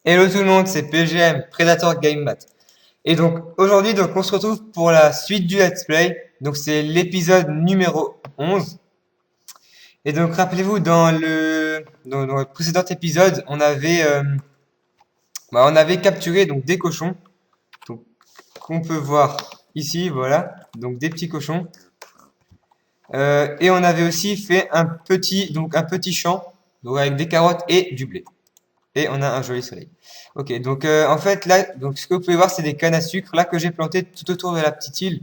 Hello tout le monde, c'est PGM, Predator Game Mat. Et donc aujourd'hui, on se retrouve pour la suite du Let's Play. Donc c'est l'épisode numéro 11. Et donc rappelez-vous, dans le précédent épisode, on avait capturé donc des cochons. Donc qu'on peut voir ici, voilà. Donc des petits cochons. Et on avait aussi fait un petit champ, donc avec des carottes et du blé. Et on a un joli soleil. Ok, donc en fait là, donc ce que vous pouvez voir, c'est des cannes à sucre là que j'ai plantées tout autour de la petite île,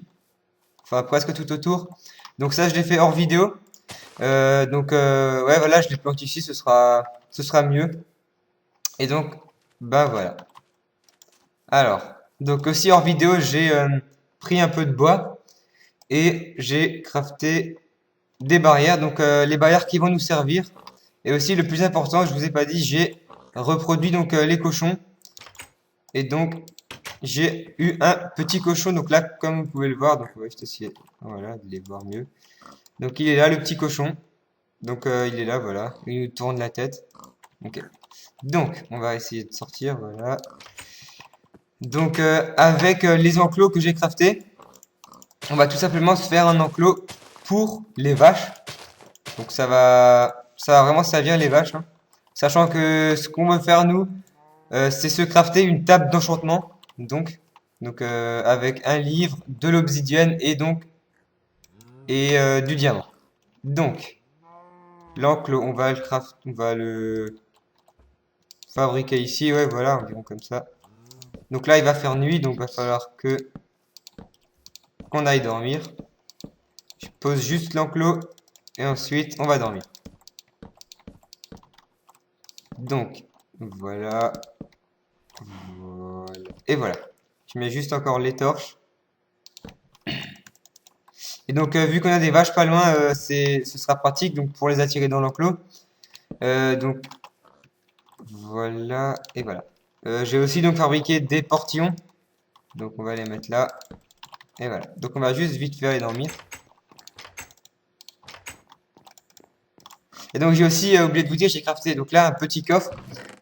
enfin presque tout autour. Donc ça, je l'ai fait hors vidéo. Ouais, voilà, je les plante ici, ce sera mieux. Et donc, bah voilà. Alors, donc aussi hors vidéo, j'ai pris un peu de bois et j'ai crafté des barrières. Donc les barrières qui vont nous servir. Et aussi le plus important, je vous ai pas dit, j'ai reproduit donc les cochons. Et donc, j'ai eu un petit cochon. Donc là, comme vous pouvez le voir, donc on va juste essayer, voilà, de les voir mieux. Donc il est là, le petit cochon. Donc il est là, voilà. Il nous tourne la tête. Ok. Donc, on va essayer de sortir, voilà. Donc avec les enclos que j'ai craftés, on va tout simplement se faire un enclos pour les vaches. Donc ça va vraiment servir les vaches, hein. Sachant que ce qu'on veut faire nous, c'est se crafter une table d'enchantement. Donc, avec un livre, de l'obsidienne et du diamant. Donc, l'enclos, on va le fabriquer ici, ouais, voilà, environ comme ça. Donc là, il va faire nuit, donc va falloir que qu'on aille dormir. Je pose juste l'enclos et ensuite on va dormir. Donc, voilà, voilà, et voilà. Je mets juste encore les torches. Et donc, vu qu'on a des vaches pas loin, ce sera pratique donc pour les attirer dans l'enclos. Donc, voilà, et voilà. J'ai aussi donc fabriqué des portillons. Donc, on va les mettre là. Et voilà. Donc, on va juste vite fait aller dormir. Et donc, j'ai aussi oublié de vous dire, j'ai crafté donc là un petit coffre.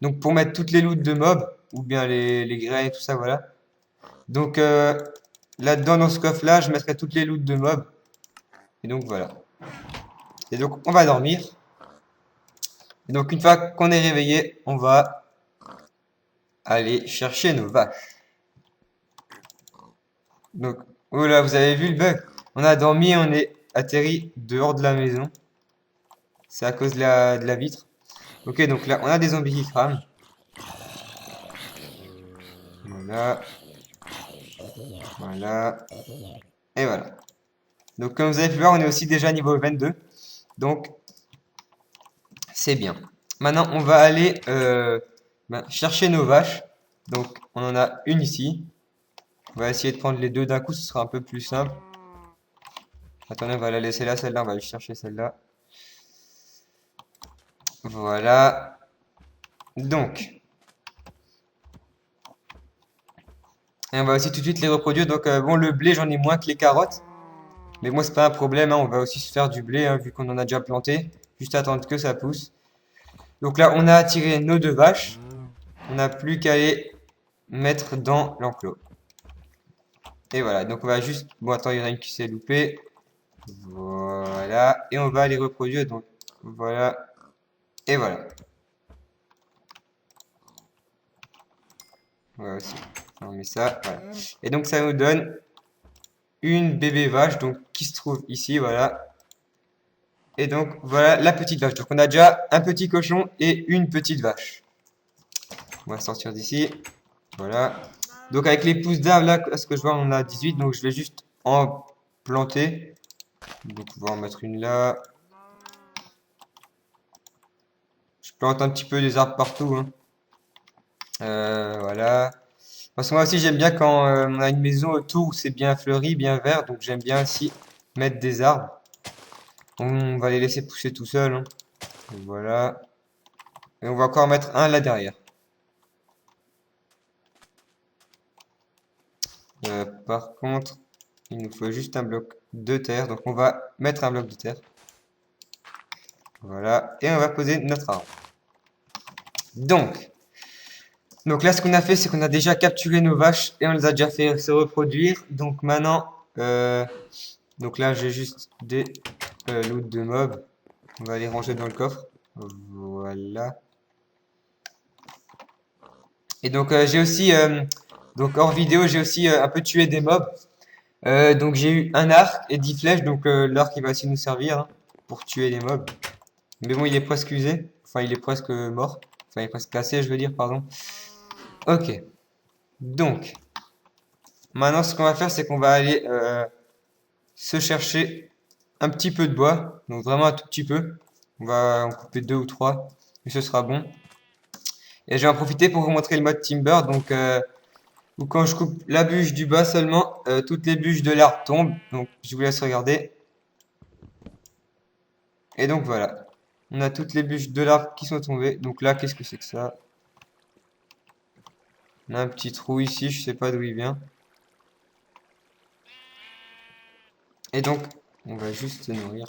Donc, pour mettre toutes les loots de mobs, ou bien les grains et tout ça, voilà. Donc, là-dedans, dans ce coffre-là, je mettrai toutes les loots de mobs. Et donc, voilà. Et donc, on va dormir. Et donc, une fois qu'on est réveillé, on va aller chercher nos vaches. Donc, oh là, vous avez vu le bug? On a dormi, on est atterri dehors de la maison. C'est à cause de la vitre. Ok, donc là, on a des zombies qui crament. Voilà, voilà, et voilà. Donc, comme vous avez pu voir, on est aussi déjà niveau 22. Donc, c'est bien. Maintenant, on va aller chercher nos vaches. Donc, on en a une ici. On va essayer de prendre les deux d'un coup, ce sera un peu plus simple. Attendez, on va la laisser là, celle-là, on va aller chercher celle-là. Voilà. Donc, et on va aussi tout de suite les reproduire. Donc, bon, le blé, j'en ai moins que les carottes. Mais moi, c'est pas un problème, hein. On va aussi se faire du blé, hein, vu qu'on en a déjà planté. Juste attendre que ça pousse. Donc là, on a attiré nos deux vaches. On n'a plus qu'à les mettre dans l'enclos. Et voilà. Donc, on va juste. Bon, attends, il y en a une qui s'est loupée. Voilà. Et on va les reproduire. Donc, voilà. Et voilà. Voilà aussi. On met ça. Voilà. Et donc, ça nous donne une bébé vache donc qui se trouve ici, voilà. Et donc voilà la petite vache. Donc on a déjà un petit cochon et une petite vache. On va sortir d'ici. Voilà. Donc avec les pousses d'arbres là, à ce que je vois, on a 18. Donc je vais juste en planter. Donc on va en mettre une là. Je plante un petit peu des arbres partout, hein. Voilà. Parce que moi aussi j'aime bien quand on a une maison autour où c'est bien fleuri, bien vert. Donc j'aime bien aussi mettre des arbres. On va les laisser pousser tout seuls, hein. Voilà. Et on va encore mettre un là derrière. Par contre, il nous faut juste un bloc de terre. Donc on va mettre un bloc de terre. Voilà. Et on va poser notre arbre. Donc, Donc là, ce qu'on a fait, c'est qu'on a déjà capturé nos vaches et on les a déjà fait se reproduire. Donc maintenant, donc là, j'ai juste des loot de mobs. On va les ranger dans le coffre. Voilà. Et donc j'ai aussi, donc hors vidéo, j'ai aussi un peu tué des mobs. Donc j'ai eu un arc et 10 flèches. Donc l'arc il va aussi nous servir hein, pour tuer les mobs. Mais bon, il est presque usé. Enfin, il est presque mort. Enfin, il est presque cassé, je veux dire, pardon. Ok. Donc, maintenant, ce qu'on va faire, c'est qu'on va aller se chercher un petit peu de bois. Donc, vraiment un tout petit peu. On va en couper deux ou trois. Et ce sera bon. Et je vais en profiter pour vous montrer le mode Timber. Donc, où quand je coupe la bûche du bas seulement, toutes les bûches de l'arbre tombent. Donc, je vous laisse regarder. Et donc, voilà. On a toutes les bûches de l'arbre qui sont tombées. Donc là, qu'est-ce que c'est que ça? On a un petit trou ici, je sais pas d'où il vient. Et donc, on va juste se nourrir.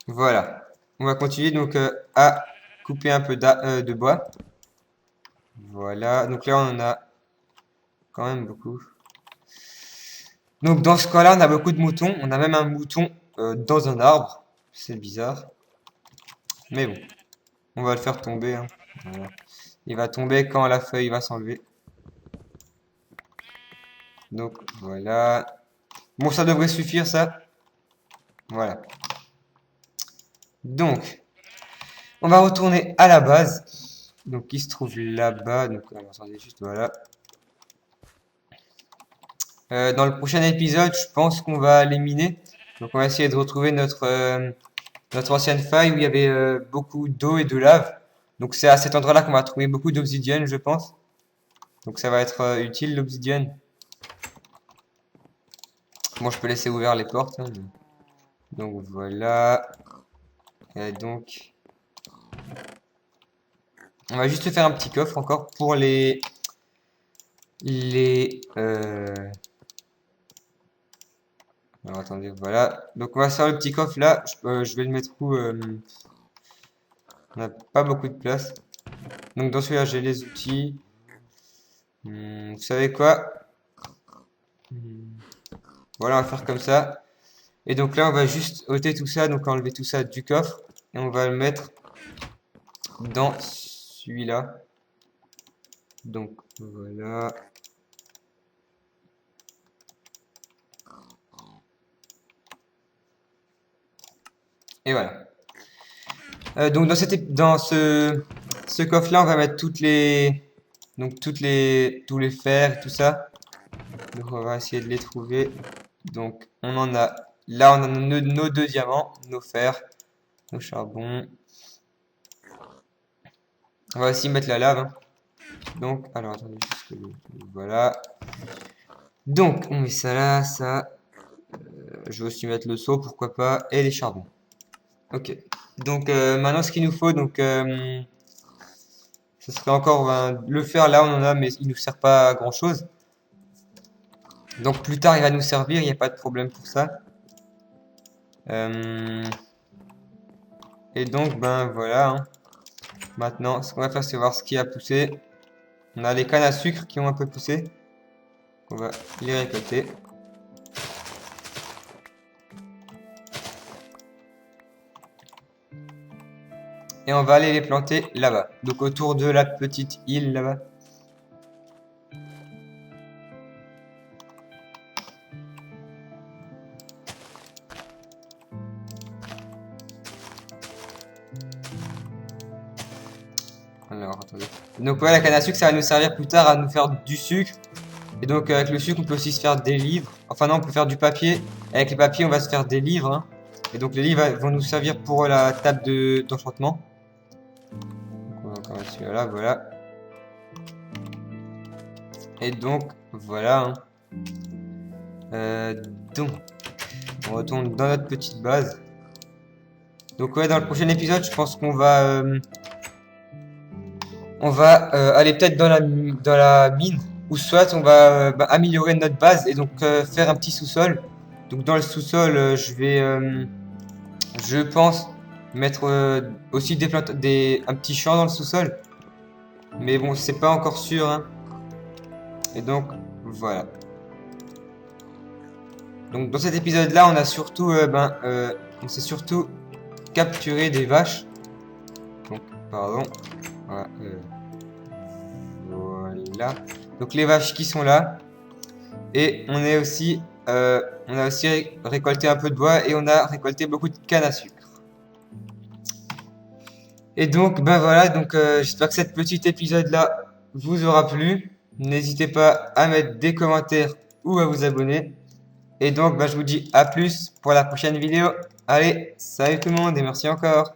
Voilà. On va continuer donc à couper un peu de bois. Voilà. Donc là, on en a quand même beaucoup. Donc dans ce cas-là, on a beaucoup de moutons. On a même un mouton dans un arbre. C'est bizarre. Mais bon, on va le faire tomber. Hein. Voilà. Il va tomber quand la feuille va s'enlever. Donc voilà. Bon, ça devrait suffire ça. Voilà. Donc, on va retourner à la base. Donc, qui se trouve là-bas. Donc, attendez juste, voilà. Dans le prochain épisode, je pense qu'on va les miner. Donc, on va essayer de retrouver notre ancienne faille où il y avait beaucoup d'eau et de lave. Donc, c'est à cet endroit-là qu'on va trouver beaucoup d'obsidienne, je pense. Donc, ça va être utile, l'obsidienne. Bon, je peux laisser ouvert les portes. Hein, donc, voilà. Et donc, on va juste faire un petit coffre encore pour les alors attendez, voilà. Donc on va faire le petit coffre là. Je vais le mettre où on n'a pas beaucoup de place. Donc dans celui-là, j'ai les outils. Vous savez quoi? Voilà, on va faire comme ça. Et donc là, on va juste ôter tout ça, donc enlever tout ça du coffre. Et on va le mettre dans celui-là. Donc voilà. Et voilà. Donc dans ce coffre-là, on va mettre tous les fers et tout ça. Donc on va essayer de les trouver. Donc on en a, là on a nos deux diamants, nos fers, nos charbons. On va aussi mettre la lave. Hein. Donc, alors attendez juste voilà. Donc on met ça là, ça. Je vais aussi mettre le seau, pourquoi pas, et les charbons. Ok. Donc maintenant ce qu'il nous faut, donc ce serait encore le fer là on en a, mais il nous sert pas à grand chose. Donc plus tard il va nous servir, il n'y a pas de problème pour ça. Et donc ben voilà. Hein. Maintenant ce qu'on va faire c'est voir ce qui a poussé. On a les cannes à sucre qui ont un peu poussé. On va les récolter. Et on va aller les planter là-bas. Donc autour de la petite île là-bas. Alors, attendez. Donc ouais, la canne à sucre, ça va nous servir plus tard à nous faire du sucre. Et donc avec le sucre, on peut aussi se faire des livres. Enfin non, on peut faire du papier. Avec les papiers, on va se faire des livres. Hein. Et donc les livres vont nous servir pour la table d'enchantement. On va encore mettre celui-là, voilà. Et donc, voilà. Hein. Donc, on retourne dans notre petite base. Donc ouais, dans le prochain épisode, je pense qu'on va... aller peut-être dans la mine. Ou soit on va améliorer notre base et donc faire un petit sous-sol. Donc dans le sous-sol, je vais... je pense mettre aussi un petit champ dans le sous-sol. Mais bon, c'est pas encore sûr, hein. Et donc, voilà. Donc, dans cet épisode-là, on a surtout, on s'est surtout capturé des vaches. Donc, pardon. Voilà. Voilà. Donc, les vaches qui sont là. Et on a aussi récolté un peu de bois et on a récolté beaucoup de canne à sucre. Et donc, ben voilà, donc j'espère que cet petit épisode-là vous aura plu. N'hésitez pas à mettre des commentaires ou à vous abonner. Et donc, ben, je vous dis à plus pour la prochaine vidéo. Allez, salut tout le monde et merci encore.